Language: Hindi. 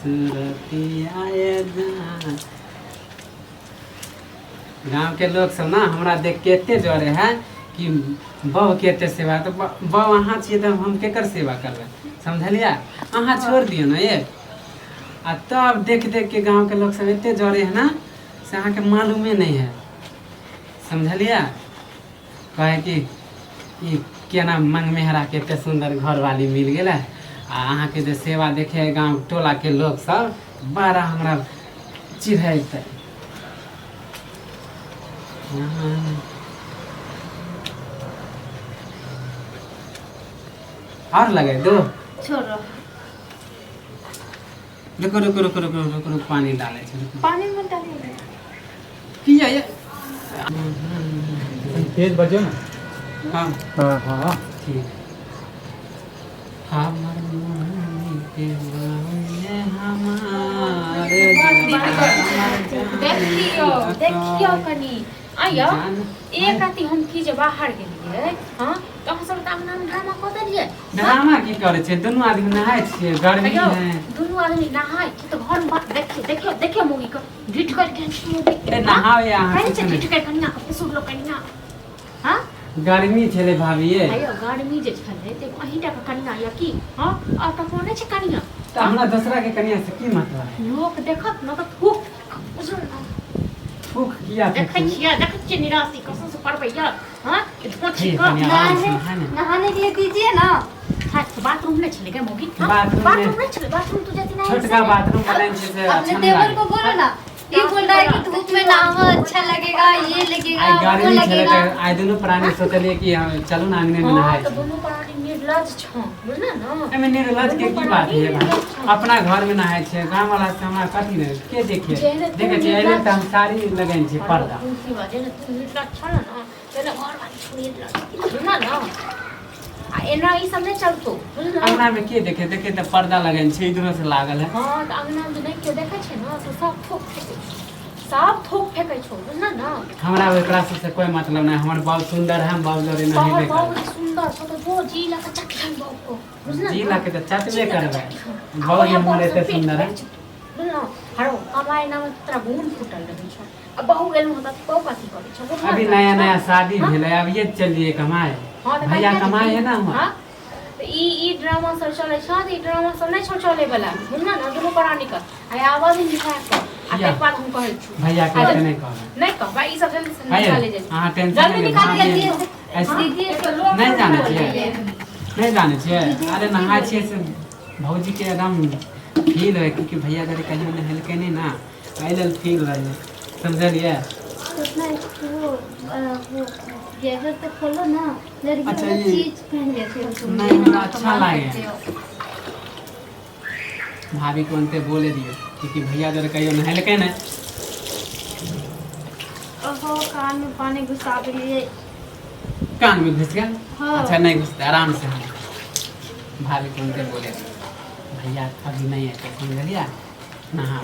सूरतिया गाँव के लोग सब ना हमरा देख के एते जरे है कि बब के एते सेवा तो बब अहाँ छिए तो हम केकर सेवा करबै समझलिया अहाँ छोड़ दियो ना ये आ तब देख देख के गांव के लोग सब एते जरे है ना से अहाँ के मालूमे नहीं है समझलिया कहे कि ई केना मंग मेहरा के एते सुंदर घर वाली मिल गेल आ अहाँ के जे सेवा देखे गांव टोला के लोग सब बड़ा हमरा चिढ़ैते और लगे दो छोड़ो रुको रुको रुको रुको रुको रुको पानी डाले रुको पानी में डालिए किया ये तेज बजो ना हाँ हाँ हाँ ठीक हमर मोहनी के माने हमारे देखियो कनी आयो एक आती हम की जे बाहर गेलिए हां तो हम सब काम नाम ड्रामा क देलिए ड्रामा की करे छै दुनु आदमी नहाय छियै गर्मी है दुनु आदमी नहाय छै तो घर में देखियो देखियो देखियो मूवी को ढिठ कर के मूवी ए नहावे अहाँ है छै ढिठ कर कन्या के सुर लो कन्या हां गर्मी छले भाभी ये आयो गर्मी जे छले ते अहीटा के कन्या या की हां आ त कोने छै कन्या त हमरा दूसरा के कन्या से की मतलब है लोग देखत न त थूक बुझल फूक किया देखै छियै निराशी कसम से पड़बैया हां इतना ठीक नहाने के लिए दीजिए ना बाथरूम में चले गए मोगी बाथरूम में चले बाथरूम तो जाती नहीं छोटका बाथरूम बनाए छै से अपने देवर को बोलो ना ये बोल रहा है कि धूप में नहाओ अच्छा लगेगा ये लगेगा वो गर्मी छले लगेगा त आइ दुनु प्राणी सोचलिए कि हम चलू ना आंगने में नहाय तो दोनों प्राणी निर्लज छ बुझना ना एमे निर्लज के की बात है भाई अपना घर में नहाय छै गांव वाला से हमरा कथि नहीं के देखिए देखे छै एले त हम साड़ी लगाइन छै पर्दा की बात है ना तू निर्लज छ ना तेरे घर वाली छोड़ी निर्लज बुझना ना आ एना ई सब नहीं चलतो बुझना अंगना में के देखे देखे त पर्दा लगाइन छै इधर से लागल है हां त अंगना में नहीं के देखे छै ना तो सब थोक फेंकै छौ बुझना ना हमरा एकरा से कोई मतलब नहीं हमर बहुत सुंदर है बहुत जरे नहीं देख बहुत सुंदर छ तो वो जी ला के चटकन बाप को बुझना जी ला के त चटबे करबे बहुत हमर एते सुंदर है बुझना हरो कमाई नाम तेरा गुण फुटल रही छ अब बहु गेल होता तो कथि करे छ बुझना अभी नया नया शादी भेले अब ये चलिए कमाए भैया कमाए है ना हम हां तो ई ड्रामा सब चले छ ई ड्रामा सब नहीं छ चले वाला बुझना ना दोनों प्राणी का आय आवाज ही निकाल के आ एक बार हम कहै छु भैया के नहीं कहब नहीं कह भाई ई सब जल्दी से निकाले जाए हां टेंशन जल्दी निकाल दीजिए दीजिए दीजिए तो नहीं जाने छिए नहीं जाने छिए अरे नहाय छिए से भौजी के एकदम फील है क्योंकि भैया करे कहीं नहल के नहीं ना आइल फील है समझलिए उतना वो जैकेट तो खोलो ना लड़की अच्छा, वाला ये- चीज पहन लेते हो तुम नहीं हमरा अच्छा लागे भाभी को उनते बोले दिए क्योंकि भैया जरा कहियो नहल के ना ओहो कान में पानी घुसा दिए कान में घुस गया हाँ। अच्छा नहीं घुसते आराम से हम भाभी को उनते बोले भैया अभी नहीं है तो समझ लिया नहा